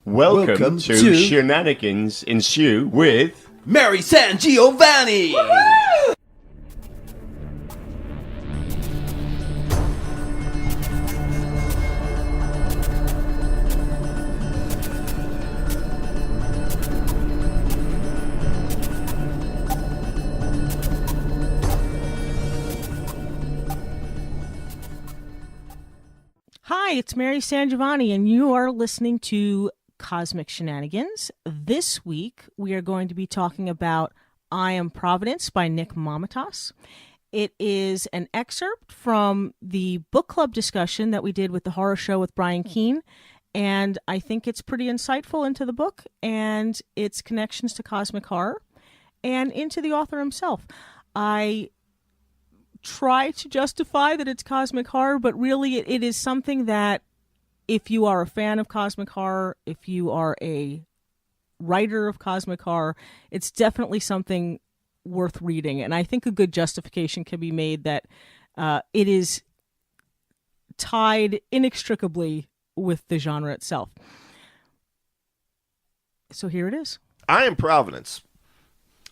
Welcome to Shenanigans Ensue with Mary SanGiovanni! Hi, it's Mary SanGiovanni, and you are listening to Cosmic Shenanigans. This week, we are going to be talking about I Am Providence by Nick Mamatas. It is an excerpt from the book club discussion that we did with the horror show with Brian Keene, and I think it's pretty insightful into the book and its connections to cosmic horror and into the author himself. I try to justify that it's cosmic horror, but really it is something that if you are a fan of cosmic horror, if you are a writer of cosmic horror, it's definitely something worth reading. And I think a good justification can be made that it is tied inextricably with the genre itself. So here it is. I Am Providence.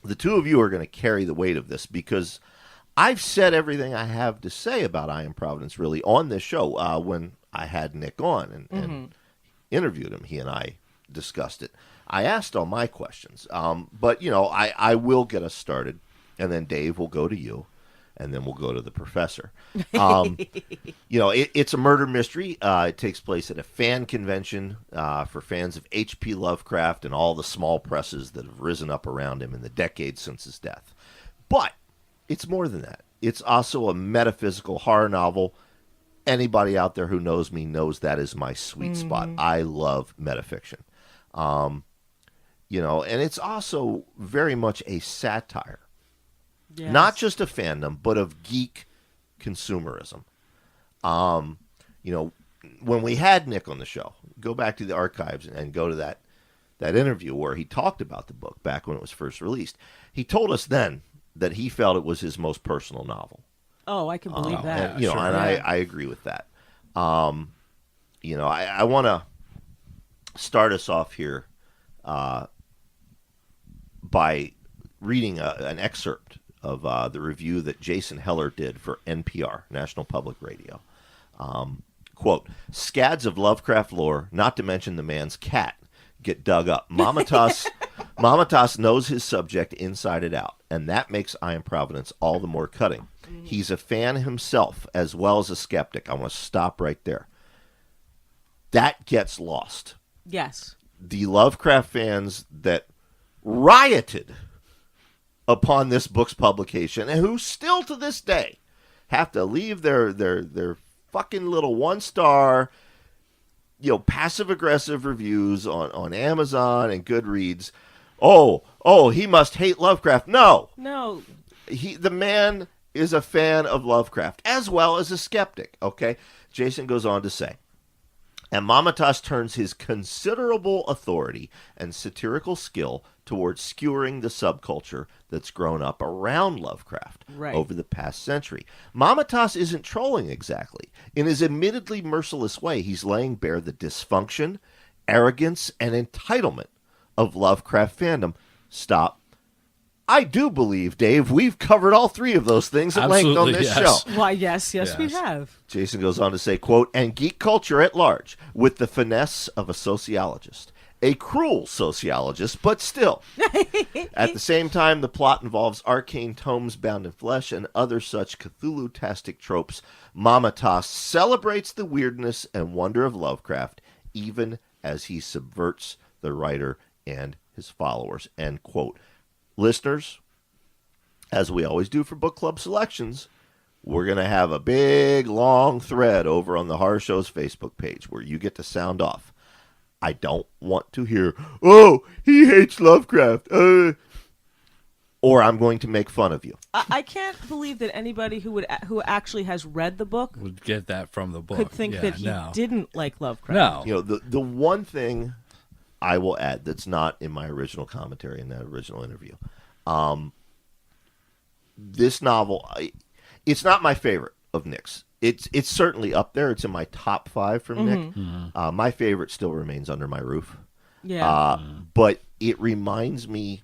The two of you are going to carry the weight of this because I've said everything I have to say about I Am Providence really on this show when I had Nick on and interviewed him. He and I discussed it. I asked all my questions, but, I will get us started, and then Dave will go to you, and then we'll go to the professor. It's a murder mystery. It takes place at a fan convention for fans of H.P. Lovecraft and all the small presses that have risen up around him in the decades since his death. But it's more than that. It's also a metaphysical horror novel. Anybody out there who knows me knows that is my sweet spot. I love metafiction. And it's also very much a satire. Yes. Not just of fandom, but of geek consumerism. When we had Nick on the show, go back to the archives and go to that interview where he talked about the book back when it was first released. He told us then that he felt it was his most personal novel. Oh, I can believe that. And, I agree with that. I want to start us off here by reading an excerpt of the review that Jason Heller did for NPR, National Public Radio. Quote, "Scads of Lovecraft lore, not to mention the man's cat, get dug up. Mamatas knows his subject inside and out, and that makes I Am Providence all the more cutting. He's a fan himself as well as a skeptic." I want to stop right there. That gets lost. Yes. The Lovecraft fans that rioted upon this book's publication and who still to this day have to leave their fucking little 1-star passive-aggressive reviews on Amazon and Goodreads. Oh, he must hate Lovecraft. No. The man is a fan of Lovecraft, as well as a skeptic, okay? Jason goes on to say, "And Mamatas turns his considerable authority and satirical skill towards skewering the subculture that's grown up around Lovecraft over the past century. Mamatas isn't trolling exactly. In his admittedly merciless way, he's laying bare the dysfunction, arrogance, and entitlement of Lovecraft fandom." Stop. I do believe, Dave, we've covered all three of those things at length on this show. Why, yes, we have. Jason goes on to say, quote, "And geek culture at large, with the finesse of a sociologist. A cruel sociologist, but still. At the same time, the plot involves arcane tomes bound in flesh and other such Cthulhu-tastic tropes. Mamatas celebrates the weirdness and wonder of Lovecraft, even as he subverts the writer and his followers." End quote. Listeners, as we always do for book club selections, we're going to have a big, long thread over on the Horror Show's Facebook page where you get to sound off. I don't want to hear, "Oh, he hates Lovecraft," or I'm going to make fun of you. I can't believe that anybody who actually has read the book would get that from the book. Could think that he didn't like Lovecraft. No. The one thing I will add that's not in my original commentary in that original interview. This novel, it's not my favorite of Nick's. It's certainly up there. It's in my top 5 from Nick. Mm-hmm. My favorite still remains Under My Roof. Yeah. But it reminds me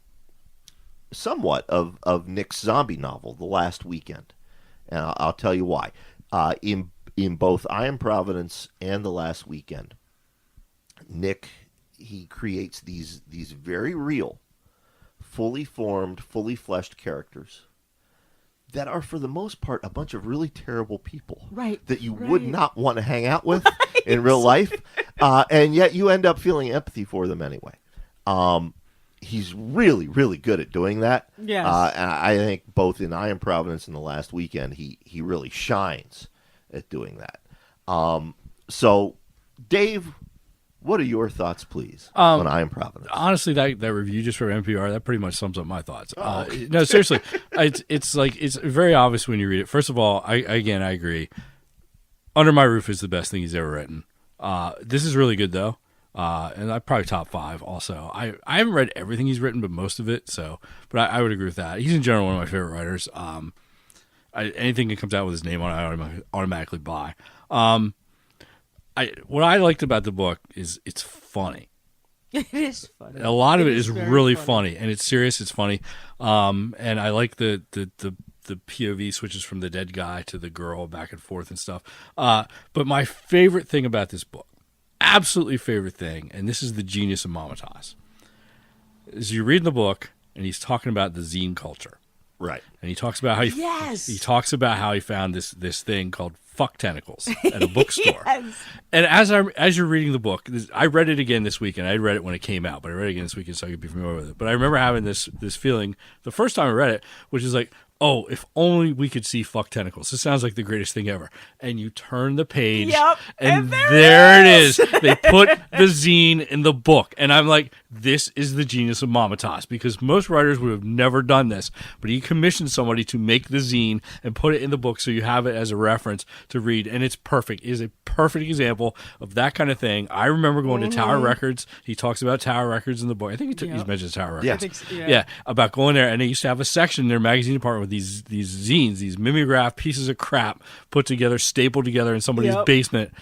somewhat of Nick's zombie novel, The Last Weekend. And I'll tell you why. In both I Am Providence and The Last Weekend, Nick, he creates these very real, fully formed, fully fleshed characters that are, for the most part, a bunch of really terrible people that you would not want to hang out with in real life, and yet you end up feeling empathy for them anyway. He's really, really good at doing that. Yes. And I think both in I Am Providence and The Last Weekend, he really shines at doing that. So, Dave, what are your thoughts, please, on I Am Providence? Honestly, that review just for NPR, that pretty much sums up my thoughts. No, seriously, it's very obvious when you read it. First of all, I agree. Under My Roof is the best thing he's ever written. This is really good, though. And I probably top 5 also. I haven't read everything he's written, but most of it. But I would agree with that. He's in general one of my favorite writers. Anything that comes out with his name on it, I automatically buy. What I liked about the book is it's funny. It is funny. A lot of it is really funny, and it's serious. It's funny, and I like the POV switches from the dead guy to the girl back and forth and stuff. But my favorite thing about this book, absolutely favorite thing, and this is the genius of Mamatas, is you read the book and he's talking about the zine culture, right? And he talks about how he talks about how he found this thing called fuck tentacles at a bookstore. Yes. And as you're reading the book, I read it again this weekend. I read it when it came out, but I read it again this weekend so I could be familiar with it. But I remember having this feeling the first time I read it, which is like, oh, if only we could see fuck tentacles. This sounds like the greatest thing ever. And you turn the page, and there it is. They put the zine in the book. And I'm like, this is the genius of Mamatas, because most writers would have never done this. But he commissioned somebody to make the zine and put it in the book so you have it as a reference to read. And it's perfect. It is a perfect example of that kind of thing. I remember going to Tower Records. He talks about Tower Records in the book. I think he mentions Tower Records. Yeah. About going there. And they used to have a section in their magazine department with these zines, these mimeograph pieces of crap put together, stapled together in somebody's basement,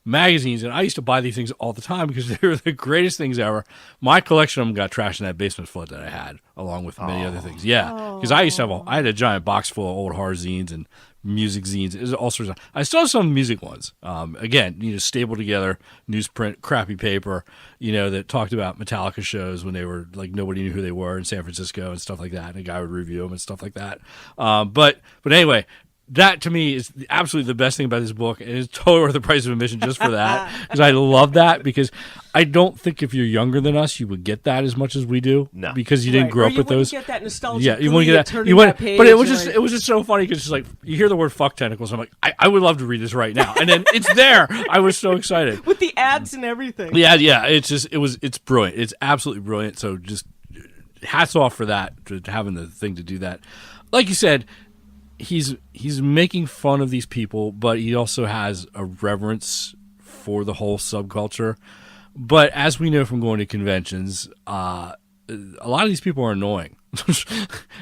magazines. And I used to buy these things all the time because they were the greatest things ever. My collection of them got trashed in that basement flood that I had, along with many other things. Yeah, because I used to I had a giant box full of old horror zines and music zines. It was all sorts of. I still have some music ones. Again, stapled together, newsprint, crappy paper. That talked about Metallica shows when they were like nobody knew who they were in San Francisco and stuff like that. And a guy would review them and stuff like that. But anyway. That, to me, is absolutely the best thing about this book, and it's totally worth the price of admission just for that, because I love that, because I don't think if you're younger than us, you would get that as much as we do, because you didn't grow up with those. You wouldn't get that nostalgia. Yeah, you wouldn't get that. But it was just so funny, because it's like, you hear the word fuck tentacles, I'm like, I would love to read this right now, and then it's there. I was so excited. With the ads and everything. Yeah, it's brilliant. It's absolutely brilliant, so just hats off for that, to having the thing to do that. Like you said, he's making fun of these people, but he also has a reverence for the whole subculture. But as we know from going to conventions, a lot of these people are annoying.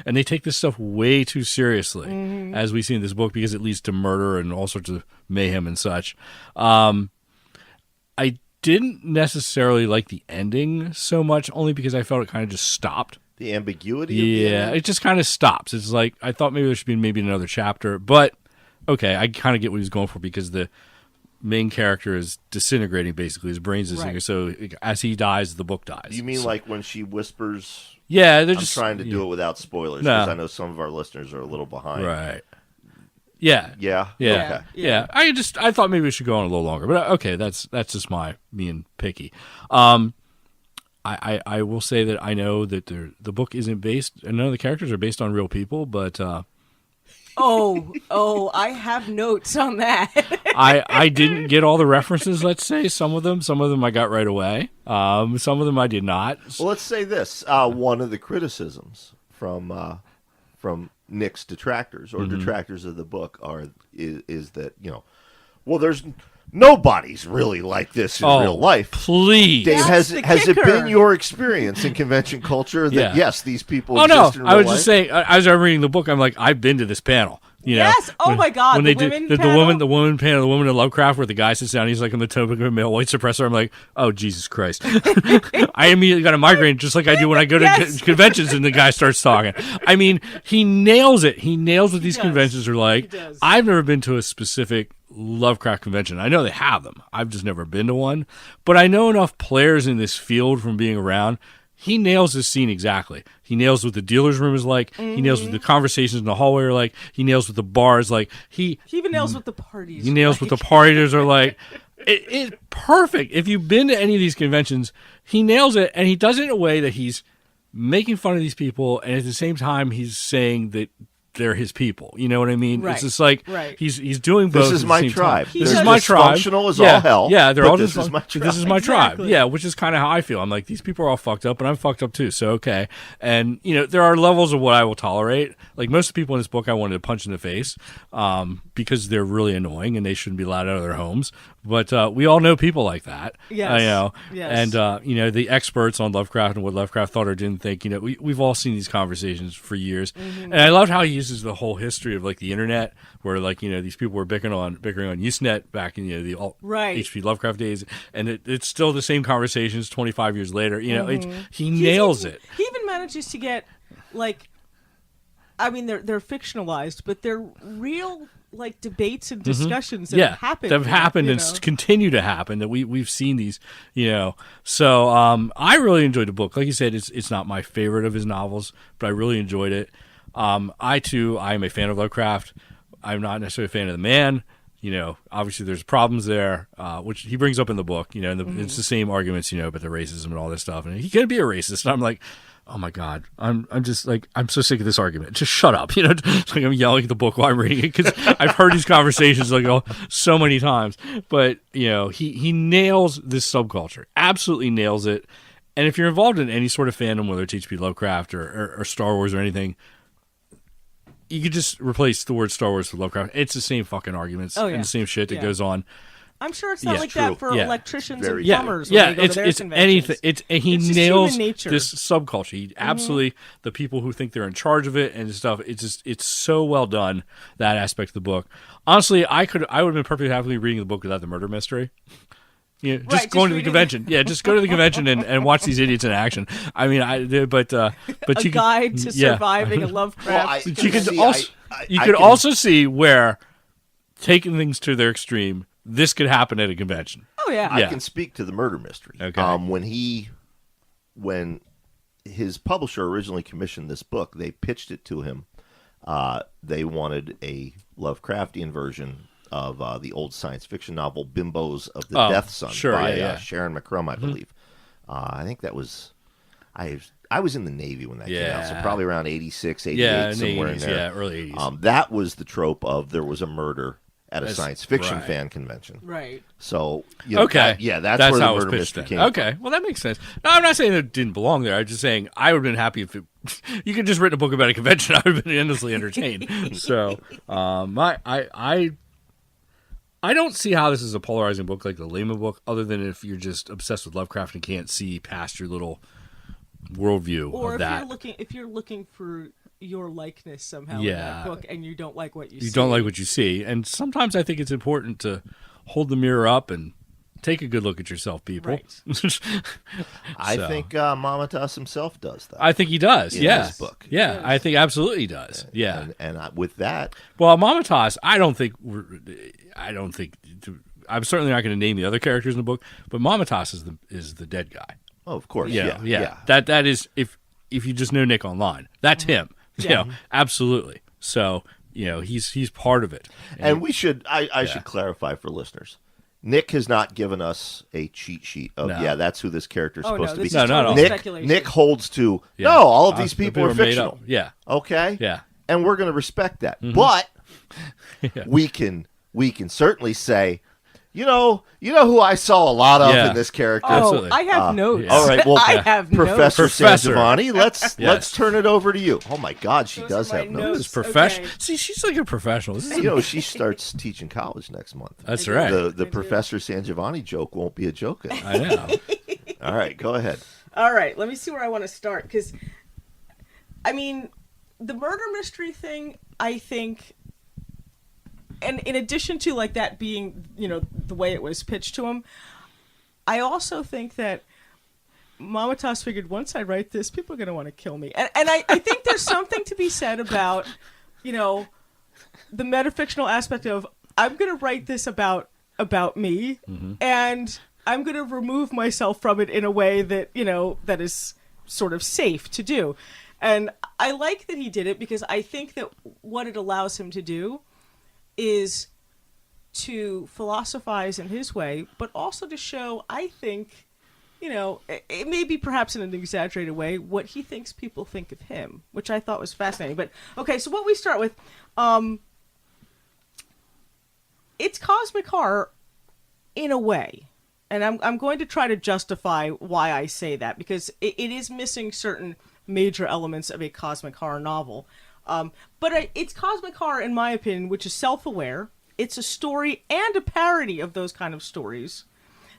And they take this stuff way too seriously, as we see in this book, because it leads to murder and all sorts of mayhem and such. I didn't necessarily like the ending so much, only because I felt it kind of just stopped. The ambiguity? Yeah, it just kind of stops. It's like, I thought maybe there should be another chapter, but okay, I kind of get what he's going for, because the main character is disintegrating, basically. His brain's disintegrating, so as he dies, the book dies. You mean like when she whispers? Yeah, they're I'm trying to do it without spoilers, because I know some of our listeners are a little behind. Right. Yeah. Yeah? Yeah. Okay. Yeah. I thought maybe we should go on a little longer, but okay, that's just me being picky. I will say that I know that the book isn't based, and none of the characters are based on real people, but I have notes on that. I didn't get all the references. Let's say some of them I got right away. Some of them I did not. Well, let's say this: one of the criticisms from Nick's detractors or detractors of the book is that there's. Nobody's really like this in real life. Please, Dave, has it been your experience in convention culture that yes, these people exist in real life? I was just saying, as I'm reading the book, I'm like, I've been to this panel. You Yes. know, Oh my God. When The they women did panel? the woman panel, the woman in Lovecraft, where the guy sits down, he's like, I'm the token of a male white suppressor. I'm like, oh Jesus Christ! I immediately got a migraine, just like I do when I go to Yes. conventions and the guy starts talking. I mean, he nails it. He nails what these does. conventions are like. He does. I've never been to a specific Lovecraft convention. I know they have them. I've just never been to one. But I know enough players in this field from being around. He nails this scene exactly. He nails what the dealer's room is like. He nails what the conversations in the hallway are like. He nails what the bar is like. He even nails what the parties. He nails what the parties are like. It's perfect. If you've been to any of these conventions, he nails it, and he does it in a way that he's making fun of these people, and at the same time, he's saying that they're his people. You know what I mean? Right. It's just like Right. he's doing both. This is at the my same tribe. time. He This does. is my tribe. Dysfunctional as Yeah, all hell. yeah, they're but all this dysfunc- is my tribe. This is my tribe. Exactly. Yeah, which is kind of how I feel. I'm like, these people are all fucked up, and I'm fucked up too. So okay, and there are levels of what I will tolerate. Like most of the people in this book, I wanted to punch in the face because they're really annoying and they shouldn't be allowed out of their homes. But we all know people like that. Yes. Yes. And the experts on Lovecraft and what Lovecraft thought or didn't think. We've all seen these conversations for years, and I love how he uses the whole history of like the internet, where these people were bickering on Usenet back in the Right. H.P. Lovecraft days, and it's still the same conversations 25 years later. He nails it. He even manages to get they're fictionalized, but they're real debates and discussions that have happened. That have happened and continue to happen. That we've seen these. So I really enjoyed the book. Like you said, it's not my favorite of his novels, but I really enjoyed it. I am a fan of Lovecraft. I'm not necessarily a fan of the man. Obviously there's problems there, which he brings up in the book. And it's the same arguments, about the racism and all this stuff. And he can be a racist. And I'm like, oh my God, I'm just like, I'm so sick of this argument. Just shut up. It's like I'm yelling at the book while I'm reading it because I've heard these conversations so many times. But he nails this subculture, absolutely nails it. And if you're involved in any sort of fandom, whether it's H.P. Lovecraft or Star Wars or anything, you could just replace the word Star Wars with Lovecraft. It's the same fucking arguments and the same shit that goes on. I'm sure it's not true. that for electricians and plumbers. Yeah, when they go to their it's conventions. anything. He just nails human nature. this subculture. He absolutely the people who think they're in charge of it and stuff. It's so well done, that aspect of the book. Honestly, I would have been perfectly happy reading the book without the murder mystery. Just going to the convention. Yeah, just go to the convention and watch these idiots in action. I mean, but a you guide can, to surviving a Lovecraft. But you could also see where taking things to their extreme, this could happen at a convention. Oh yeah. I can speak to the murder mystery. Okay. When his publisher originally commissioned this book, they pitched it to him. They wanted a Lovecraftian version of the old science fiction novel Bimbos of the Death Sun by Sharon McCrum, I believe. I think that was I was in the Navy when that came out, so probably around 86, 88, somewhere in there. Yeah, early 80s. That was the trope of there was a murder at a science fiction fan convention. Right. So, that's where the how it was murder pitched mystery then. came Okay, well, that makes sense. No, I'm not saying it didn't belong there. I'm just saying I would have been happy if you could just written a book about a convention. I would have been endlessly entertained. So, I don't see how this is a polarizing book like the Lehman book, other than if you're just obsessed with Lovecraft and can't see past your little worldview or of that. If you're looking for your likeness somehow in that book and you don't like what you see. You don't like what you see. And sometimes I think it's important to hold the mirror up and take a good look at yourself, people. Right. I think Mamatas himself does that. I think he does, in this book. Yeah, Yes. I think absolutely he does. Yeah. And with that... Well, Mamatas, I'm certainly not going to name the other characters in the book, but Mamatas is the dead guy. Oh, of course. Yeah. Yeah. That is, if you just know Nick online, that's him. Yeah. Absolutely. So, he's part of it. And we should, I should clarify for listeners. Nick has not given us a cheat sheet of, that's who this character is supposed to be. This is totally no. speculation. Nick holds to, all of these people are made fictional. up. Yeah. Okay? Yeah. And we're going to respect that. But Yeah. we can certainly say, you know who I saw a lot of in this character? Absolutely. I have notes. All right, well, I have Professor notes. SanGiovanni, let's turn it over to you. Oh my God, she Those does are my have notes. This is professional. Okay. See, she's like a professional. This is She starts teaching college next month. That's right. The Professor SanGiovanni joke won't be a joke anymore. I know. All right, go ahead. All right, let me see where I want to start. Because, I mean, the murder mystery thing, I think, and in addition to like that being, the way it was pitched to him, I also think that Mamatas figured once I write this, people are going to want to kill me. And I think there's something to be said about, the metafictional aspect of, I'm going to write this about me, and I'm going to remove myself from it in a way that, that is sort of safe to do. And I like that he did it because I think that what it allows him to do is to philosophize in his way, but also to show, I think, it may be perhaps in an exaggerated way, what he thinks people think of him, which I thought was fascinating. But, okay, so what we start with, it's cosmic horror in a way. And I'm going to try to justify why I say that, because it is missing certain major elements of a cosmic horror novel. But it's cosmic horror, in my opinion, which is self-aware. It's a story and a parody of those kind of stories,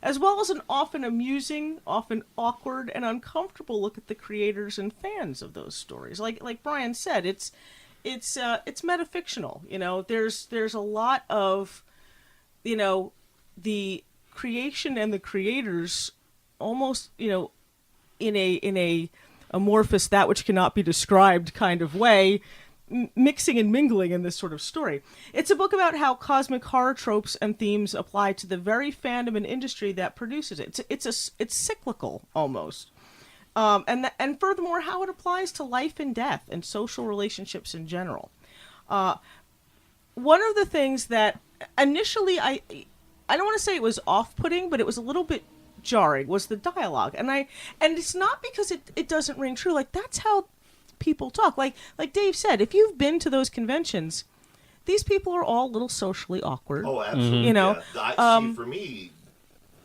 as well as an often amusing, often awkward, and uncomfortable look at the creators and fans of those stories. Like Brian said, it's metafictional. There's a lot of, the creation and the creators almost, in a amorphous, that which cannot be described kind of way, mixing and mingling in this sort of story. It's a book about how cosmic horror tropes and themes apply to the very fandom and industry that produces it. It's cyclical almost, and furthermore, how it applies to life and death and social relationships in general. One of the things that initially I don't want to say it was off-putting, but it was a little bit jarring, was the dialogue. And it's not because it doesn't ring true. Like, that's how people talk. Like Dave said, if you've been to those conventions, these people are all a little socially awkward. Oh, absolutely. See, for me,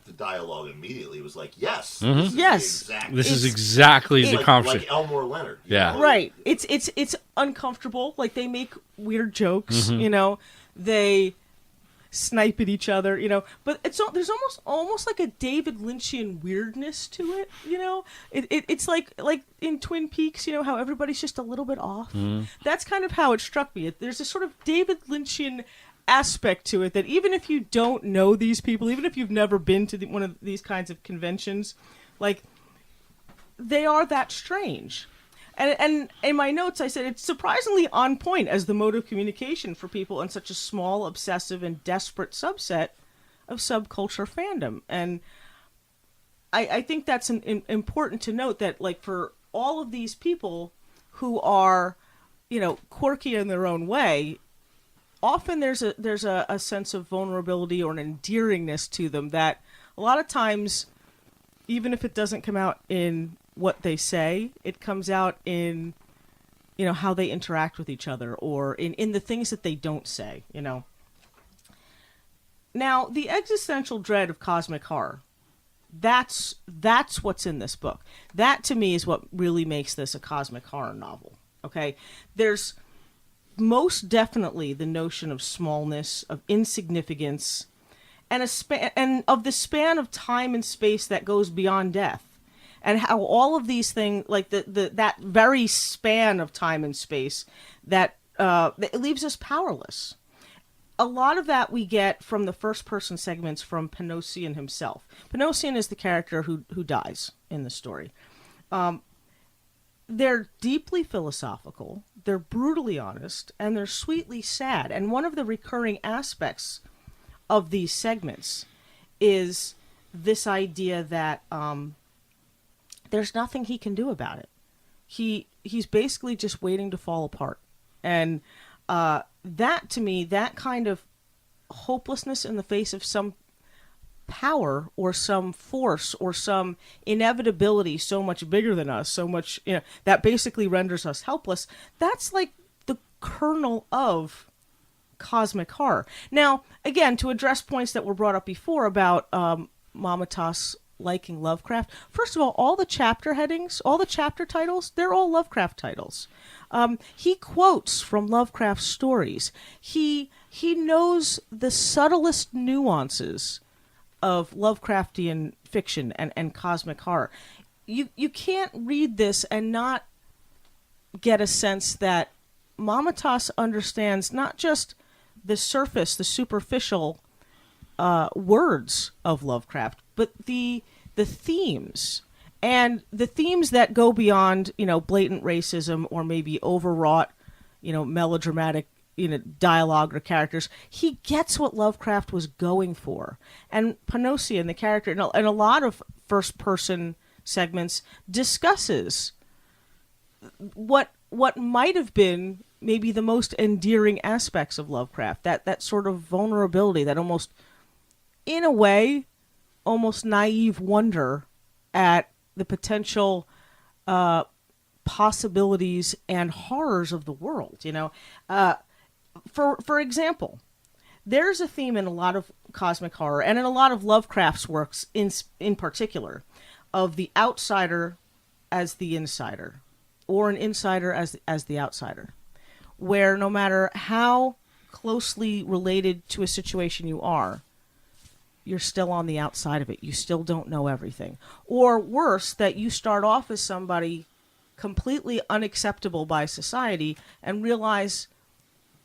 the dialogue immediately was like, yes. This is exactly the conversation. Like Elmore Leonard. Yeah. Right. It's uncomfortable. Like, they make weird jokes, they snipe at each other, but there's almost like a David Lynchian weirdness to it, it's like in Twin Peaks, how everybody's just a little bit off. That's kind of how it struck me. There's a sort of David Lynchian aspect to it that even if you don't know these people, even if you've never been to one of these kinds of conventions, like, they are that strange. And in my notes, I said it's surprisingly on point as the mode of communication for people in such a small, obsessive, and desperate subset of subculture fandom. And I think that's important to note that, like, for all of these people who are, quirky in their own way, often there's a sense of vulnerability or an endearingness to them that a lot of times, even if it doesn't come out in what they say, it comes out in, how they interact with each other, or in the things that they don't say, Now, the existential dread of cosmic horror, that's what's in this book. That, to me, is what really makes this a cosmic horror novel, okay? There's most definitely the notion of smallness, of insignificance, and of the span of time and space that goes beyond death. And how all of these things, like that very span of time and space, that it leaves us powerless. A lot of that we get from the first-person segments from Panosian himself. Panosian is the character who dies in the story. They're deeply philosophical, they're brutally honest, and they're sweetly sad. And one of the recurring aspects of these segments is this idea that there's nothing he can do about it. He's basically just waiting to fall apart. And that, to me, that kind of hopelessness in the face of some power or some force or some inevitability so much bigger than us, so much, that basically renders us helpless, that's like the kernel of cosmic horror. Now, again, to address points that were brought up before about Mamatas liking Lovecraft. First of all the chapter headings, all the chapter titles, they're all Lovecraft titles. He quotes from Lovecraft stories. He knows the subtlest nuances of Lovecraftian fiction and cosmic horror. You can't read this and not get a sense that Mamatas understands not just the surface, the superficial words of Lovecraft, but the themes. And the themes that go beyond, blatant racism or maybe overwrought, melodramatic, dialogue or characters. He gets what Lovecraft was going for. And Panosian, the character, in a lot of first-person segments, discusses what might have been maybe the most endearing aspects of Lovecraft. That sort of vulnerability, that almost, in a way, almost naive wonder at the potential possibilities and horrors of the world. For example, there's a theme in a lot of cosmic horror and in a lot of Lovecraft's works in particular of the outsider as the insider, or an insider as the outsider, where no matter how closely related to a situation you are, you're still on the outside of it. You still don't know everything. Or worse, that you start off as somebody completely unacceptable by society and realize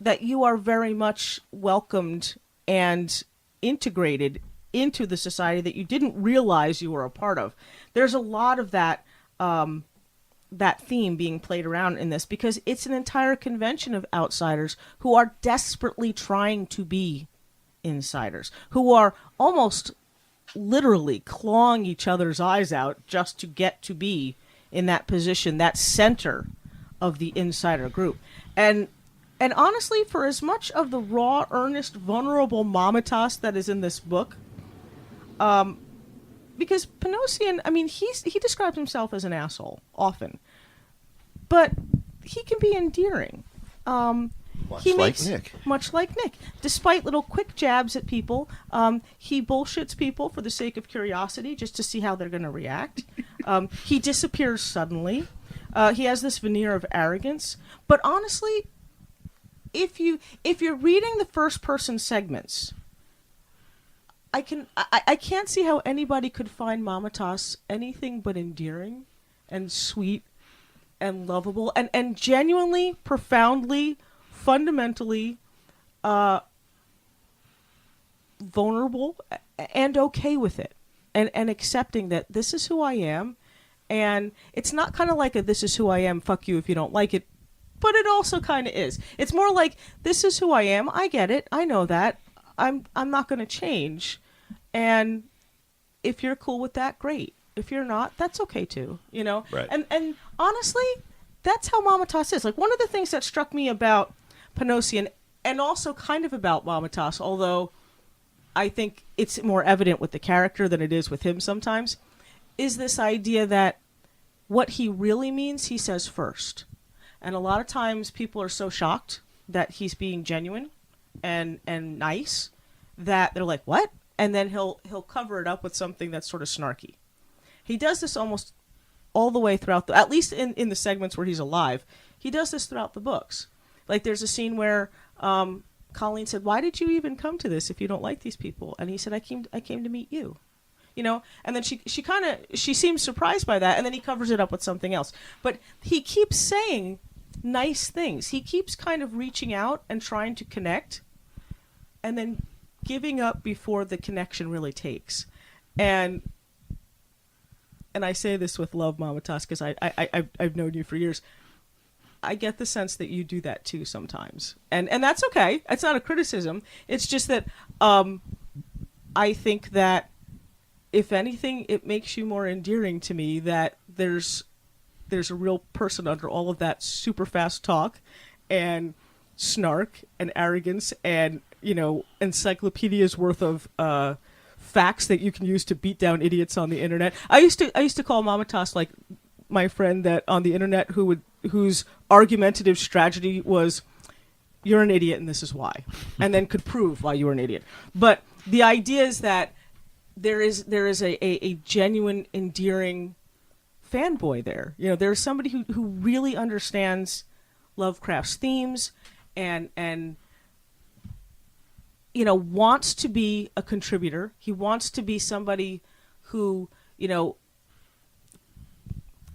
that you are very much welcomed and integrated into the society that you didn't realize you were a part of. There's a lot of that theme being played around in this, because it's an entire convention of outsiders who are desperately trying to be insiders, who are almost literally clawing each other's eyes out just to get to be in that position, that center of the insider group. And honestly, for as much of the raw, earnest, vulnerable Mamatas that is in this book, because Panosian, he describes himself as an asshole often, but he can be endearing. Much like Nick. Despite little quick jabs at people, he bullshits people for the sake of curiosity, just to see how they're going to react. He disappears suddenly. He has this veneer of arrogance. But honestly, if you're reading the first person segments, I can't see how anybody could find Mamatas anything but endearing and sweet and lovable and genuinely, profoundly, fundamentally vulnerable and okay with it, and accepting that this is who I am. And it's not kind of like a "this is who I am, fuck you if you don't like it," but it also kind of is. It's more like, this is who I am, I get it, I know that, I'm not going to change, and if you're cool with that, great. If you're not, that's okay too, Right. And honestly, that's how Mamatas is. Like, one of the things that struck me about Panosian, and also kind of about Mamatas, although I think it's more evident with the character than it is with him sometimes, is this idea that what he really means, he says first. And a lot of times people are so shocked that he's being genuine and nice that they're like, what? And then he'll cover it up with something that's sort of snarky. He does this almost all the way throughout, at least in the segments where he's alive. He does this throughout the books. Like, there's a scene where Colleen said, "Why did you even come to this if you don't like these people?" And he said, I came to meet you. And then she seems surprised by that, and then he covers it up with something else. But he keeps saying nice things. He keeps kind of reaching out and trying to connect, and then giving up before the connection really takes. And I say this with love, Mamatas, because I've known you for years. I get the sense that you do that too sometimes, and that's okay. It's not a criticism. It's just that I think that, if anything, it makes you more endearing to me, that there's a real person under all of that super fast talk and snark and arrogance and, encyclopedias worth of facts that you can use to beat down idiots on the internet. I used to call Mamatas like my friend that on the internet whose argumentative strategy was, "You're an idiot and this is why," and then could prove why you were an idiot. But the idea is that there is a genuine, endearing fanboy there. There's somebody who really understands Lovecraft's themes and wants to be a contributor. He wants to be somebody who,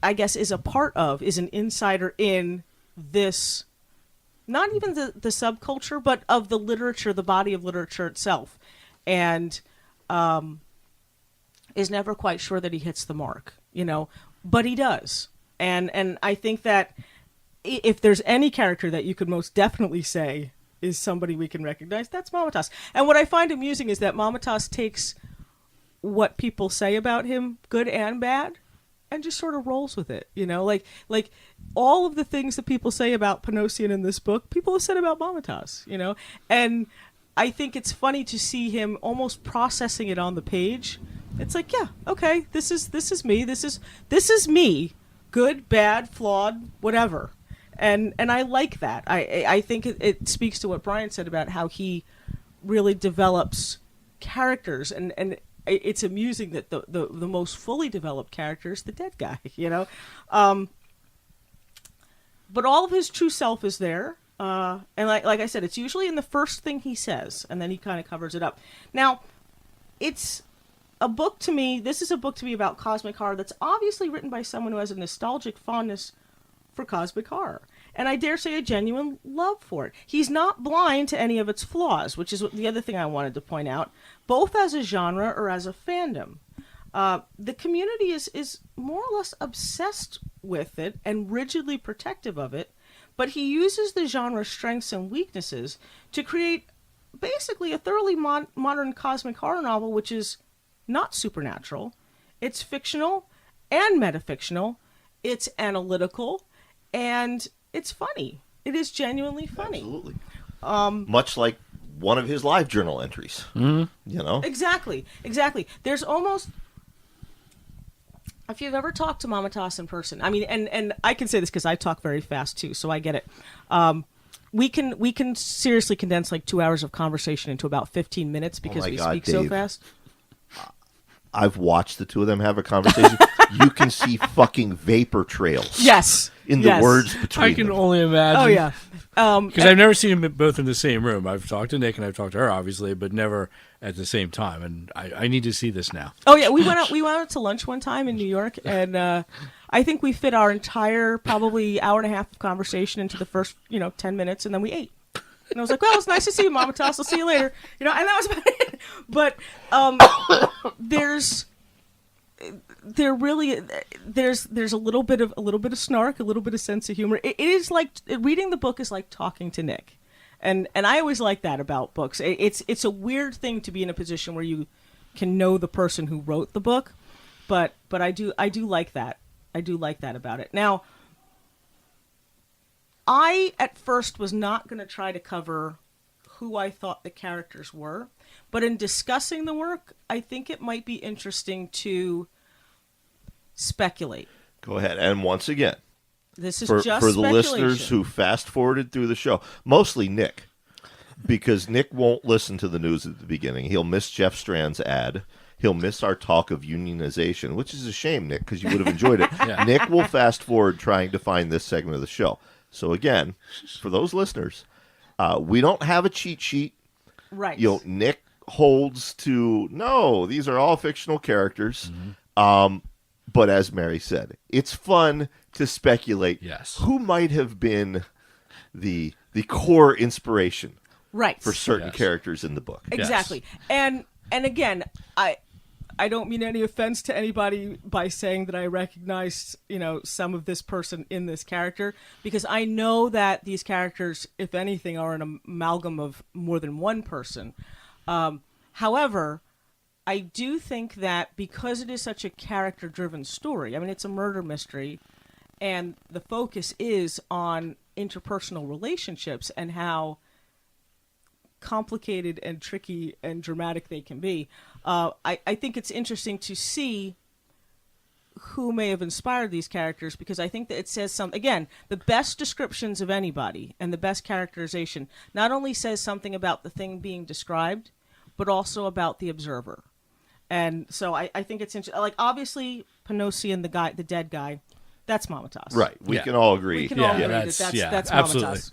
I guess is an insider in this not even the subculture, but of the literature, the body of literature itself, and is never quite sure that he hits the mark, but he does. And I think that if there's any character that you could most definitely say is somebody we can recognize, that's Mamatas. And what I find amusing is that Mamatas takes what people say about him, good and bad, and just sort of rolls with it, like all of the things that people say about Panosian in this book, people have said about Mamatas, and I think it's funny to see him almost processing it on the page. It's like, yeah, okay, this is me, this is me, good, bad, flawed, whatever. And I like that. I think it speaks to what Brian said about how he really develops characters, and it's amusing that the most fully developed character is the dead guy, But all of his true self is there, and like I said, it's usually in the first thing he says, and then he kind of covers it up. Now, it's a book to me. This is a book to me about cosmic horror that's obviously written by someone who has a nostalgic fondness for cosmic horror, and I dare say a genuine love for it. He's not blind to any of its flaws, which is the other thing I wanted to point out, both as a genre or as a fandom. The community is more or less obsessed with it and rigidly protective of it, but he uses the genre's strengths and weaknesses to create basically a thoroughly modern cosmic horror novel, which is not supernatural. It's fictional and metafictional. It's analytical. And it's funny. It is genuinely funny. Absolutely. Much like one of his live journal entries. Mm-hmm. Exactly. There's almost... If you've ever talked to Mamatas in person, I mean, and I can say this because I talk very fast too, so I get it. We can seriously condense like 2 hours of conversation into about 15 minutes because we speak so fast. I've watched the two of them have a conversation. You can see fucking vapor trails. Yes. In the words between I can them. only imagine. Oh, yeah. Because I've never seen them both in the same room. I've talked to Nick and I've talked to her, obviously, but never at the same time. And I need to see this now. Oh, yeah. We went out to lunch one time in New York, and I think we fit our entire probably hour and a half of conversation into the first, 10 minutes, and then we ate. And I was like, well, it's nice to see you, Mamatas. I'll see you later. And that was about it. But there's a little bit of snark, a little bit of sense of humor. It is like reading the book is like talking to Nick, and I always like that about books. It's a weird thing to be in a position where you can know the person who wrote the book, but I do like that. I do like that about it. Now, I at first was not going to try to cover who I thought the characters were, but in discussing the work, I think it might be interesting to speculate. Go ahead. And once again, this is for just the listeners who fast-forwarded through the show, mostly Nick, because Nick won't listen to the news at the beginning. He'll miss Jeff Strand's ad. He'll miss our talk of unionization, which is a shame, Nick, because you would have enjoyed it. Yeah. Nick will fast-forward trying to find this segment of the show. So again, for those listeners, we don't have a cheat sheet. Right. Nick holds to, no, these are all fictional characters. Mm-hmm. But as Mary said, it's fun to speculate who might have been the core inspiration for certain characters in the book. Exactly. Yes. And again, I don't mean any offense to anybody by saying that I recognized, some of this person in this character, because I know that these characters, if anything, are an amalgam of more than one person. However, I do think that because it is such a character-driven story, I mean, it's a murder mystery, and the focus is on interpersonal relationships and how complicated and tricky and dramatic they can be. I think it's interesting to see who may have inspired these characters, because I think that it says something. Again, the best descriptions of anybody and the best characterization not only says something about the thing being described, but also about the observer. And so I think it's interesting. Like, obviously, Panosian, the dead guy, that's Mamatas. Right. We can all agree. We can all agree that's Mamatas.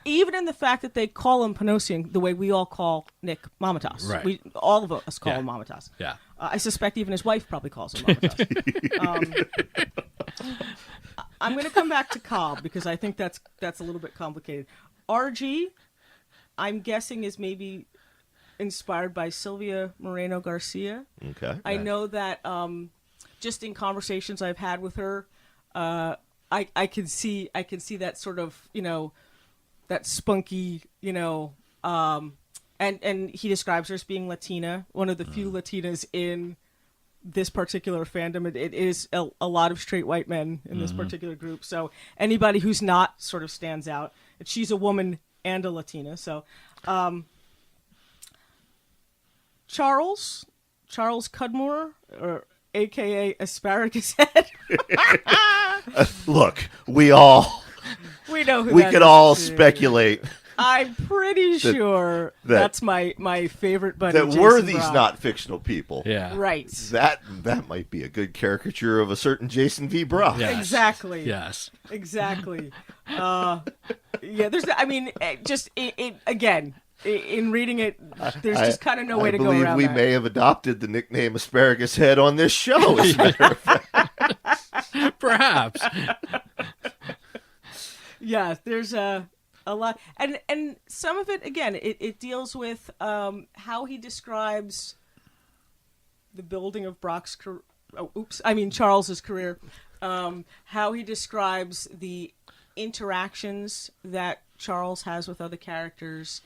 Even in the fact that they call him Panosian the way we all call Nick Mamatas. Right. All of us call him Mamatas. Yeah. I suspect even his wife probably calls him Mamatas. I'm gonna come back to Cobb because I think that's a little bit complicated. RG, I'm guessing is maybe inspired by Sylvia Moreno Garcia. Okay. I know that just in conversations I've had with her, I can see that sort of, that spunky, and he describes her as being Latina, one of the few Latinas in this particular fandom. It is a lot of straight white men in this particular group. So anybody who's not sort of stands out. She's a woman and a Latina. So Charles Cudmore, or AKA Asparagus Head. Look, we know who we could all speculate. I'm pretty sure that's my favorite buddy. That Jason were these Brown. not fictional people? Yeah. Right. That might be a good caricature of a certain Jason V. Brock. Yes. Exactly. Yes. Exactly. There's. I mean, just again. In reading it, there's just kind of no way to go around I believe we may have adopted the nickname Asparagus Head on this show, as a matter of fact. Perhaps. Yeah, there's a lot. And some of it, again, it deals with how he describes the building of Charles's career, how he describes the interactions that Charles has with other characters,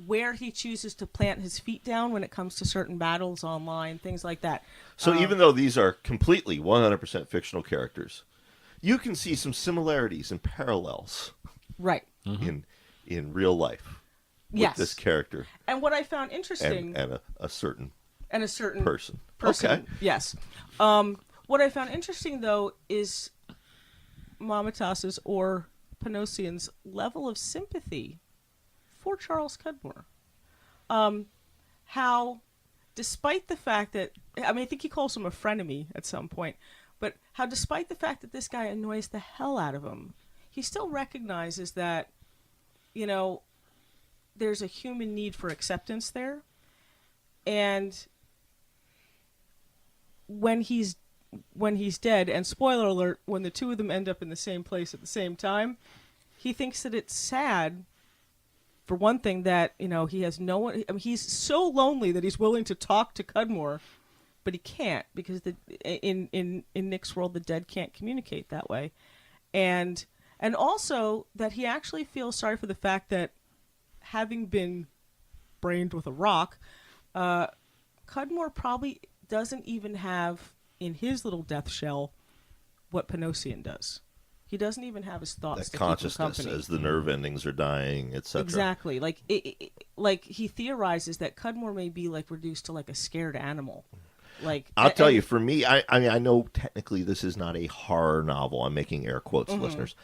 where he chooses to plant his feet down when it comes to certain battles online, things like that. So even though these are completely 100% fictional characters, you can see some similarities and parallels, right, in real life with this character. And what I found interesting, and a certain person. Okay. Yes. What I found interesting though is Mamatas's or Panosian's level of sympathy for Charles Cudmore. How, despite the fact that, I think he calls him a frenemy at some point, but how despite the fact that this guy annoys the hell out of him, he still recognizes that, there's a human need for acceptance there. And when he's dead, and spoiler alert, when the two of them end up in the same place at the same time, he thinks that it's sad, for one thing, that, he has no one. He's so lonely that he's willing to talk to Cudmore, but he can't, because in Nick's world, the dead can't communicate that way. And also that he actually feels sorry for the fact that, having been brained with a rock, Cudmore probably doesn't even have in his little death shell what Panosian does. He doesn't even have his thoughts. That consciousness as the nerve endings are dying, etc. Exactly. Like like he theorizes that Cudmore may be reduced to a scared animal. I'll tell you, for me, I know technically this is not a horror novel. I'm making air quotes, listeners.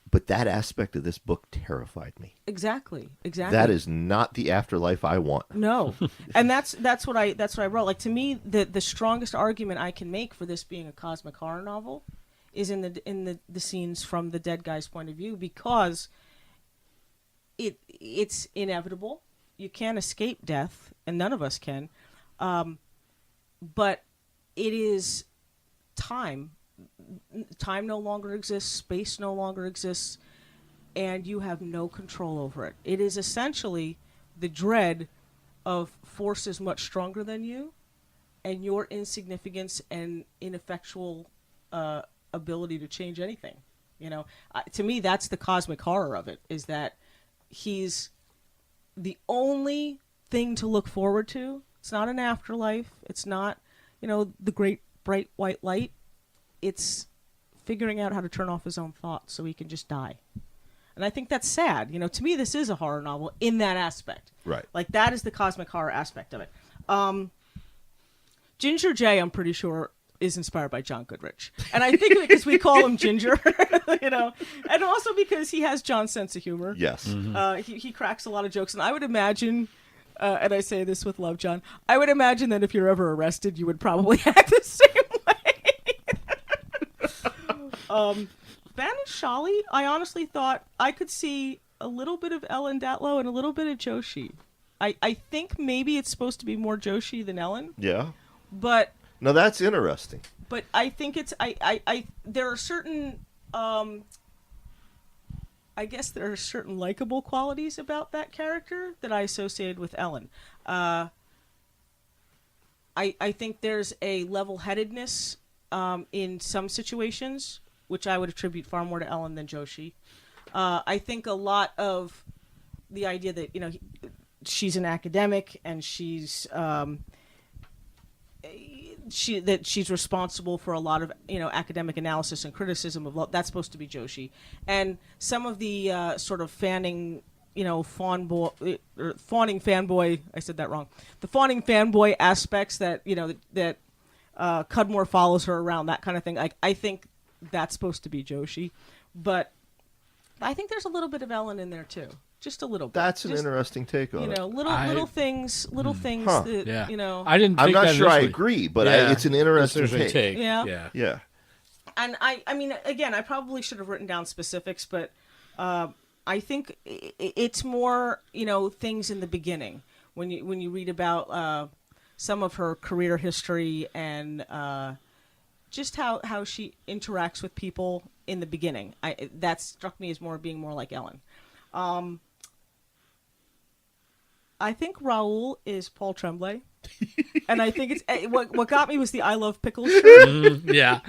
But that aspect of this book terrified me. Exactly. That is not the afterlife I want. No, and that's what I wrote. To me, the strongest argument I can make for this being a cosmic horror novel is in the scenes from the dead guy's point of view, because it's inevitable. You can't escape death, and none of us can. But it is time. Time no longer exists, space no longer exists, and you have no control over it. It is essentially the dread of forces much stronger than you, and your insignificance and ineffectual ability to change anything. To me, that's the cosmic horror of it, is that he's the only thing to look forward to. It's not an afterlife. It's not, the great bright white light. It's figuring out how to turn off his own thoughts so he can just die. And I think that's sad. To me, this is a horror novel in that aspect. Right. That is the cosmic horror aspect of it. Ginger J, I'm pretty sure, is inspired by John Goodrich. And I think because we call him Ginger, and also because he has John's sense of humor. Yes. He cracks a lot of jokes. And I would imagine, and I say this with love, John, I would imagine that if you're ever arrested, you would probably act the same way. Ben and Shali, I honestly thought I could see a little bit of Ellen Datlow and a little bit of Joshi. I think maybe it's supposed to be more Joshi than Ellen. Yeah. But now that's interesting. but I think it's there are certain I guess there are certain likable qualities about that character that I associated with Ellen. I think there's a level-headedness in some situations, which I would attribute far more to Ellen than Joshi. I think a lot of the idea that, you know, she's an academic and she's she's responsible for a lot of, you know, academic analysis and criticism of that's supposed to be Joshi, and some of the sort of fawning fanboy. I said that wrong. The fawning fanboy aspects that, you know, that Cudmore follows her around, that kind of thing. I think that's supposed to be Joshi, but I think there's a little bit of Ellen in there too. Just a little bit. That's an interesting take on it. You know, little things that, Yeah. you know. I didn't. I'm think not that sure I initially. agree, but Yeah. it's an interesting take. Yeah. Yeah. And I mean, again, I probably should have written down specifics, but I think it's more, you know, things in the beginning when you read about some of her career history and just how she interacts with people in the beginning. That struck me as being more like Ellen. I think Raoul is Paul Tremblay, and I think it's what got me was the "I love pickles" shirt. Yeah.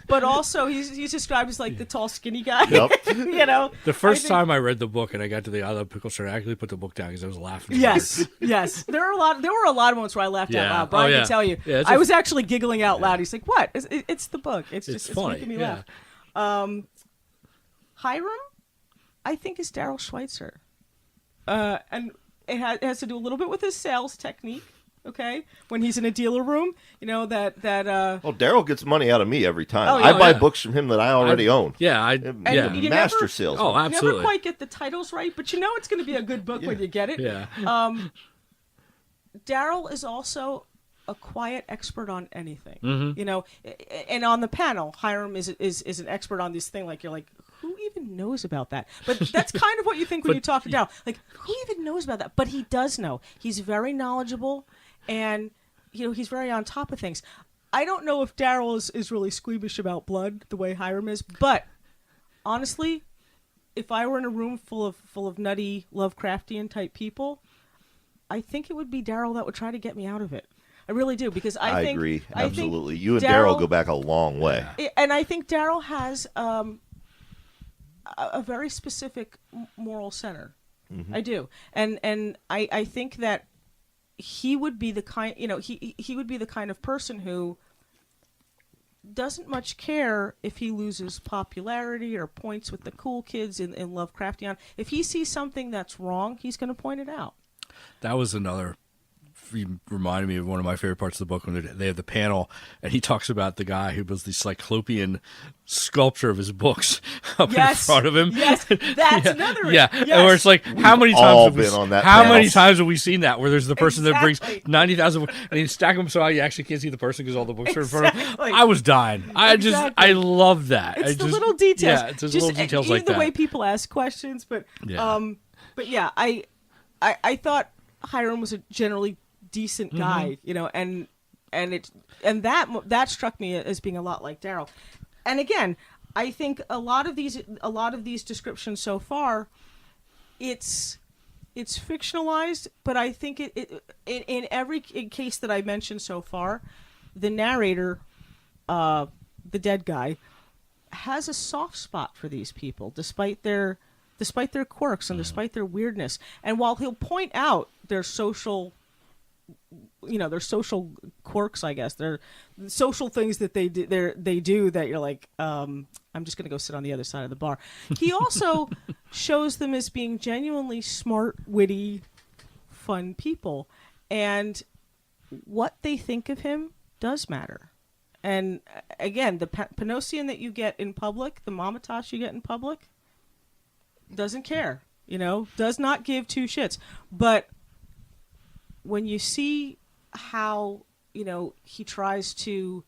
But also he's described as like the tall, skinny guy. Yep. You know, The first time I read the book and I got to the "I love pickles" shirt, I actually put the book down because I was laughing. Yes. There were a lot of moments where I laughed out Yeah. loud. Brian Oh, yeah. can tell you, Yeah, I was actually giggling out loud. He's like, "What? It's the book. It's funny. making me Yeah. laugh." Hiram, I think, is Daryl Schweitzer, and it has to do a little bit with his sales technique. Okay, when he's in a dealer room, you know that. Well, Daryl gets money out of me every time. Oh, yeah. I buy yeah. books from him that I already own. Yeah. And you Master never- salesman. Oh, You absolutely. never quite get the titles right, but you know it's going to be a good book when you get it. Yeah. Daryl is also a quiet expert on anything. Mm-hmm. You know, and on the panel, Hiram is an expert on this thing. Like, you're like, who even knows about that? But that's kind of what you think when you talk to Daryl. Like, who even knows about that? But he does know. He's very knowledgeable, and, you know, he's very on top of things. I don't know if Daryl is really squeamish about blood the way Hiram is, but honestly, if I were in a room full of nutty Lovecraftian type people, I think it would be Daryl that would try to get me out of it. I really do, because I think agree. I think Absolutely. You and Daryl go back a long way. And I think Daryl has a very specific moral center. Mm-hmm. I do, and I think that he would be the kind, you know, he would be the kind of person who doesn't much care if he loses popularity or points with the cool kids in Lovecraftian. If he sees something that's wrong, he's going to point it out. That was another. Reminded me of one of my favorite parts of the book when they have the panel, and he talks about the guy who was the cyclopean sculpture of his books up in front of him. Yes, that's another. Yeah, yes. and where it's like, how many all times been on that how panel. many times have we seen that? Where there's the person that brings Exactly. 90,000 books, and he stack them so you actually can't see the person because all the books are in front of him. Exactly. I was dying. I Exactly. love that. It's the little details. Yeah, it's just little details even like the that. way people ask questions, but yeah, I thought Hiram was a generally decent guy, you know, and that struck me as being a lot like Daryl. And again, I think a lot of these descriptions so far, it's fictionalized, but I think in every case that I mentioned so far, the narrator, the dead guy, has a soft spot for these people, despite their quirks and despite their weirdness. And while he'll point out their social quirks, I guess, they're social things that they do that you're like, I'm just going to go sit on the other side of the bar. He also shows them as being genuinely smart, witty, fun people. And what they think of him does matter. And again, the Panosian that you get in public, the Mamatas you get in public, doesn't care, you know, does not give two shits. But when you see how, you know, he tries to,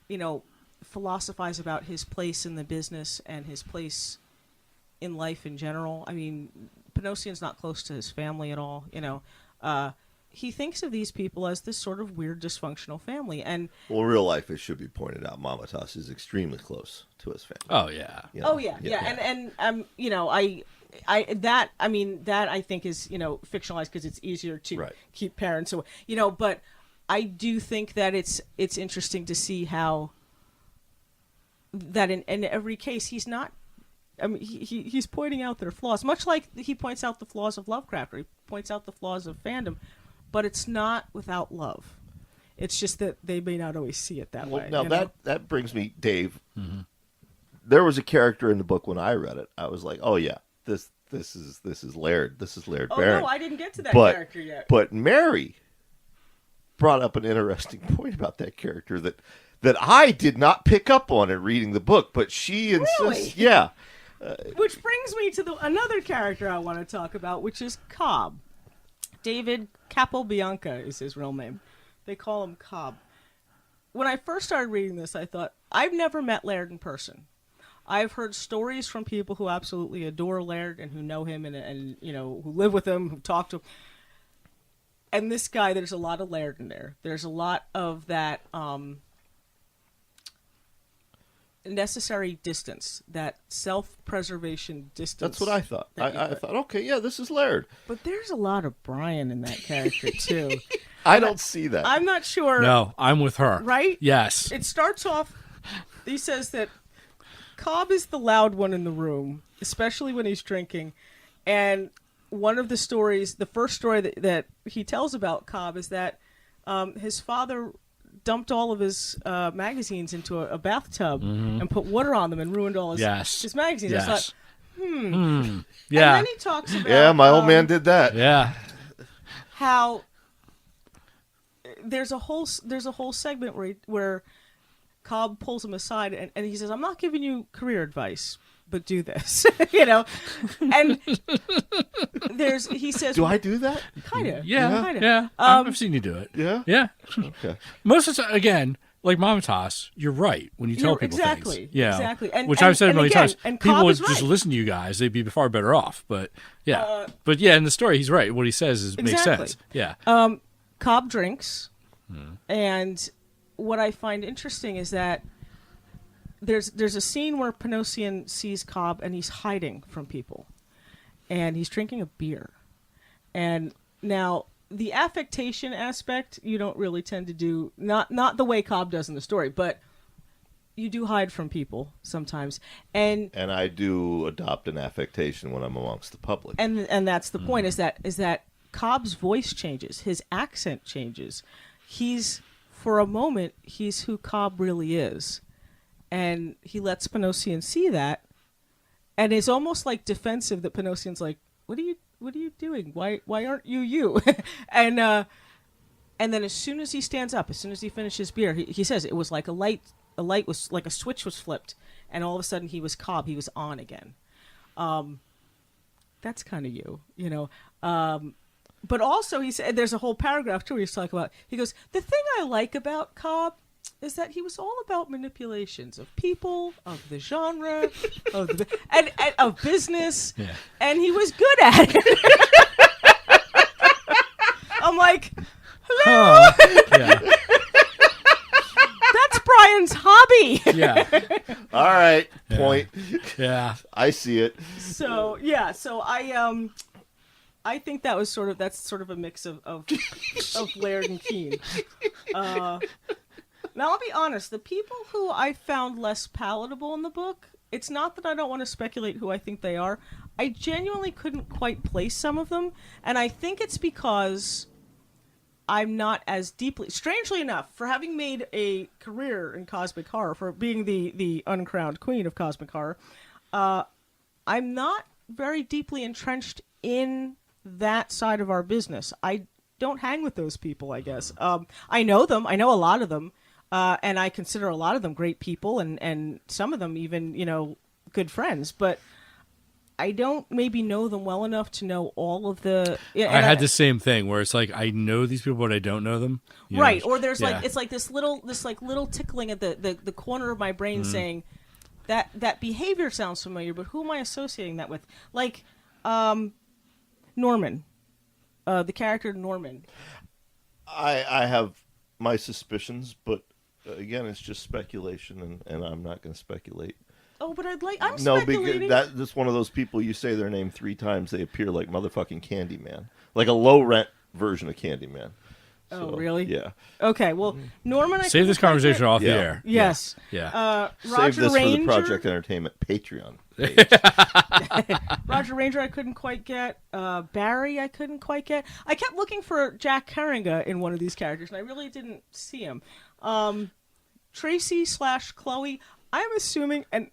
you know, philosophize about his place in the business and his place in life in general. I mean, Panosian's not close to his family at all, you know. he thinks of these people as this sort of weird dysfunctional family. And well, in real life, it should be pointed out, Mamatas is extremely close to his family. Oh yeah. You know? Oh yeah. And you know, I think is, you know, fictionalized because it's easier to keep parents away, you know, but I do think that it's interesting to see how that in every case he's not, I mean, he's pointing out their flaws, much like he points out the flaws of Lovecraft, or he points out the flaws of fandom, but it's not without love. It's just that they may not always see it that way. Now that brings me, Dave. Mm-hmm. There was a character in the book when I read it. I was like, oh yeah, this is Laird. This is Laird Barron. Oh no, I didn't get to that character yet. But Mary brought up an interesting point about that character that I did not pick up on in reading the book, but she insists. Really? Yeah. Which brings me to another character I want to talk about, which is Cobb. David Capobianca is his real name. They call him Cobb. When I first started reading this, I thought, I've never met Laird in person. I've heard stories from people who absolutely adore Laird and who know him and you know, who live with him, who talk to him. And this guy, there's a lot of Laird in there. There's a lot of that necessary distance, that self-preservation distance. That's what I thought. I thought, okay, yeah, this is Laird. But there's a lot of Brian in that character, too. I don't see that. I'm not sure. No, I'm with her. Right? Yes. It starts off, he says that Cobb is the loud one in the room, especially when he's drinking. And one of the stories, the first story that he tells about Cobb is that his father dumped all of his magazines into a bathtub and put water on them and ruined all his magazines. Yes. I thought, Yeah. And then he talks about... Yeah, my old man did that. Yeah. How there's a whole segment where Cobb pulls him aside and he says, I'm not giving you career advice, but do this. You know? And he says... Do I do that? Kind of. Yeah. Kind of. Yeah. I've seen you do it. Yeah? Yeah. Okay. Most of the time, again, like Mamatas, you're right when you tell people things. Yeah. Exactly. Which I've said many times. And people Cobb would is just right. listen to you guys. They'd be far better off. But yeah. But yeah, in the story, he's right. What he says makes sense. Yeah. Cobb drinks. And what I find interesting is that there's a scene where Panosian sees Cobb and he's hiding from people. And he's drinking a beer. And now the affectation aspect you don't really tend to do, not the way Cobb does in the story, but you do hide from people sometimes. And I do adopt an affectation when I'm amongst the public. And that's the point, is that Cobb's voice changes, his accent changes. For a moment, he's who Cobb really is. And he lets Panosian see that, and it's almost like defensive that Panosian's like, what are you doing? Why aren't you? And then as soon as he stands up, as soon as he finishes beer, he says it was like a light was like a switch was flipped, and all of a sudden he was Cobb, he was on again. That's kind of you know. But also he said, there's a whole paragraph too where he's talking about, he goes, the thing I like about Cobb is that he was all about manipulations of people, of the genre, and of business, and he was good at it. I'm like, hello? Yeah. That's Brian's hobby. Yeah. All right, point. Yeah. I see it. So I think that's sort of a mix of Laird and Keene. Now, I'll be honest, the people who I found less palatable in the book, it's not that I don't want to speculate who I think they are. I genuinely couldn't quite place some of them, and I think it's because I'm not as deeply... Strangely enough, for having made a career in cosmic horror, for being the uncrowned queen of cosmic horror, I'm not very deeply entrenched in that side of our business. I don't hang with those people, I guess. I know them. I know a lot of them. And I consider a lot of them great people, and some of them even, you know, good friends. But I don't maybe know them well enough to know all of the... I had the same thing where it's like, I know these people, but I don't know them. Right. Or there's it's like this little tickling at the corner of my brain saying, that behavior sounds familiar, but who am I associating that with? Like, Norman. The character Norman. I have my suspicions, but again, it's just speculation, and I'm not going to speculate. Oh, but I'm speculating. Because that's one of those people, you say their name 3 times, they appear like motherfucking Candyman. Like a low-rent version of Candyman. Oh, So, really? Yeah. Okay, well, Norman... Save this conversation off the air. Yes. Yeah. Roger Save this Ranger, for the Project Entertainment Patreon page. Roger Ranger I couldn't quite get. Barry I couldn't quite get. I kept looking for Jack Herringa in one of these characters, and I really didn't see him. Tracy/Chloe, I'm assuming... and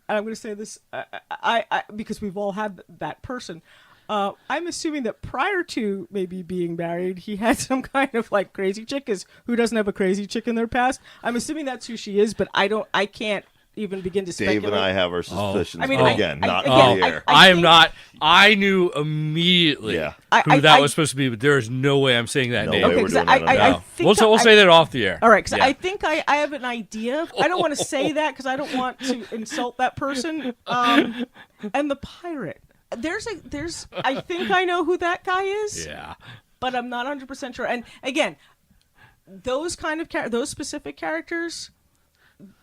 I'm going to say this I because we've all had that person. I'm assuming that prior to maybe being married, he had some kind of like crazy chick. Because who doesn't have a crazy chick in their past? I'm assuming that's who she is, but I can't even begin to speculate. Dave and I have our suspicions. I mean, not on the air. I am not. I knew immediately who that was supposed to be, but there is no way I'm saying that name. Way we're doing that on I now. think We'll say that off the air. All right, because I think I have an idea. I don't want to say that because I don't want to insult that person. And the pirate. I think I know who that guy is. Yeah. But I'm not 100% sure. And again, those kind of those specific characters,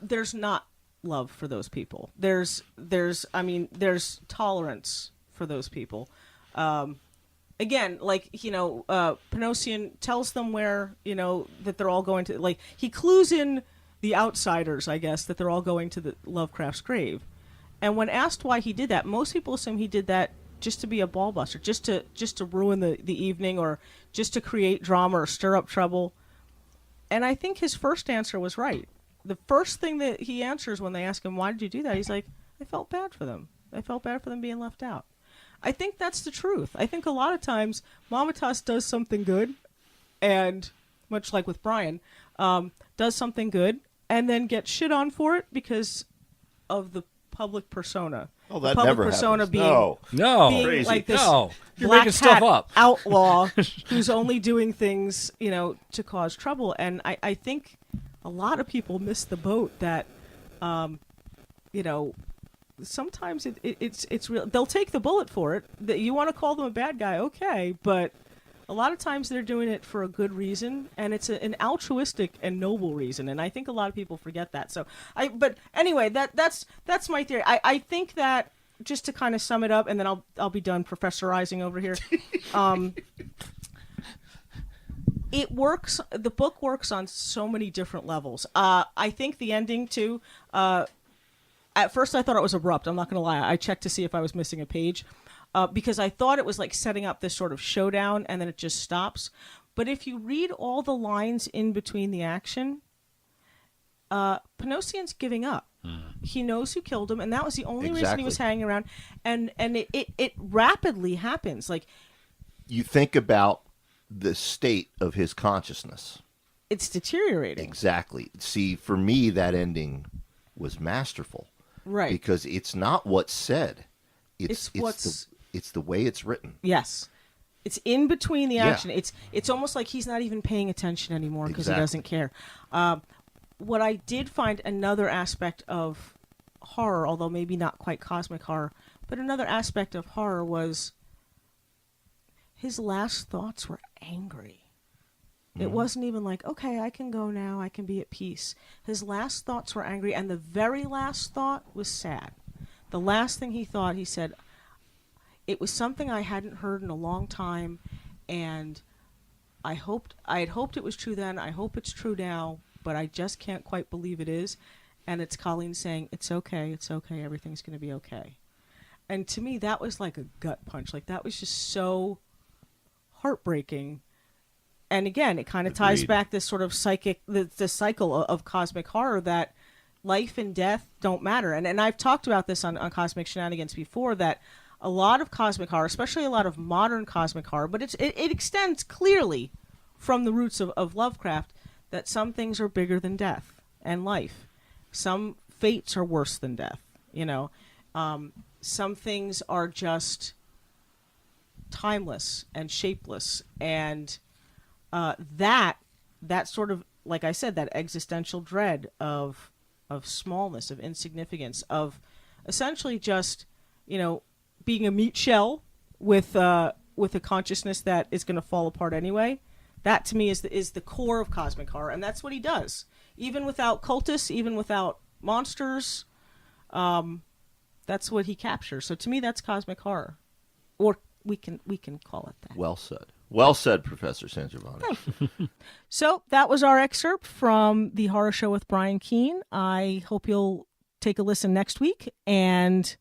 there's not love for those people. There's tolerance for those people. Again, like, Panosian tells them where, that they're all going to, like, he clues in the outsiders, I guess, that they're all going to the Lovecraft's grave. And when asked why he did that, most people assume he did that just to be a ball buster, just to ruin the evening, or just to create drama or stir up trouble. And I think his first answer was right. The first thing that he answers when they ask him, why did you do that? He's like, I felt bad for them. I felt bad for them being left out. I think that's the truth. I think a lot of times Mamatas does something good, and much like with Brian, does something good and then gets shit on for it because of the public persona. Oh, that public never persona happens. being Crazy. like this You're black making stuff hat up. outlaw who's only doing things, to cause trouble. And I think a lot of people miss the boat that, sometimes it's real. They'll take the bullet for it. That you want to call them a bad guy, okay, but a lot of times they're doing it for a good reason, and it's an altruistic and noble reason. And I think a lot of people forget that. But anyway, that's my theory. I think that, just to kind of sum it up, and then I'll be done professorizing over here. It works. The book works on so many different levels. I think the ending too. At first, I thought it was abrupt. I'm not going to lie. I checked to see if I was missing a page, because I thought it was like setting up this sort of showdown, and then it just stops. But if you read all the lines in between the action, Panosian's giving up. He knows who killed him, and that was the only reason he was hanging around. And it rapidly happens. Like, you think about the state of his consciousness. It's deteriorating. Exactly. See, for me, that ending was masterful. Right. Because it's not what's said. It's the way it's written. Yes. It's in between the action. Yeah. It's almost like he's not even paying attention anymore because he doesn't care. What I did find another aspect of horror, although maybe not quite cosmic horror, but another aspect of horror was his last thoughts were angry. It wasn't even like, okay, I can go now, I can be at peace. His last thoughts were angry, and the very last thought was sad. The last thing he thought, he said, it was something I hadn't heard in a long time, and I had hoped it was true then, I hope it's true now, but I just can't quite believe it is. And it's Colleen saying, it's okay, everything's going to be okay. And to me, that was like a gut punch. Like, that was just so heartbreaking. And again, it kind of ties back this sort of the cycle of cosmic horror, that life and death don't matter. And I've talked about this on Cosmic Shenanigans before, that a lot of cosmic horror, especially a lot of modern cosmic horror, but it extends clearly from the roots of Lovecraft, that some things are bigger than death and life. Some fates are worse than death, Some things are just timeless and shapeless, and that sort of, like I said, that existential dread of smallness, of insignificance, of essentially just, being a meat shell with a consciousness that is going to fall apart anyway. That to me is the core of cosmic horror, and that's what he does. Even without cultists, even without monsters, that's what he captures. So to me, that's cosmic horror, or we can call it that. Well said. Well said, Professor SanGiovanni. So that was our excerpt from The Horror Show with Brian Keene. I hope you'll take a listen next week. And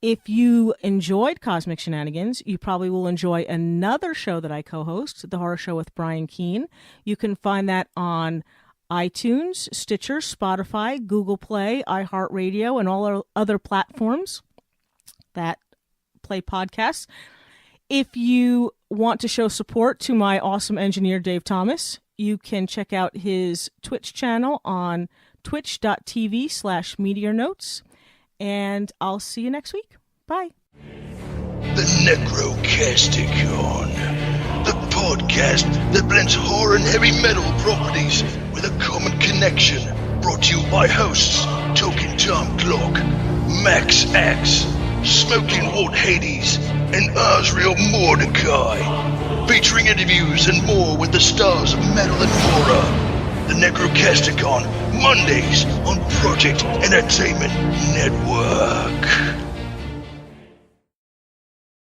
if you enjoyed Cosmic Shenanigans, you probably will enjoy another show that I co-host, The Horror Show with Brian Keene. You can find that on iTunes, Stitcher, Spotify, Google Play, iHeartRadio, and all our other platforms that play podcasts. If you want to show support to my awesome engineer, Dave Thomas, you can check out his Twitch channel on twitch.tv/meteornotes. And I'll see you next week. Bye. The Necrocasticon, the podcast that blends horror and heavy metal properties with a common connection. Brought to you by hosts Token Tom Clock, Max Axe, Smoking Walt Hades, and Osriel Mordecai. Featuring interviews and more with the stars of metal and horror. The Necrocasticon, Mondays on Project Entertainment Network.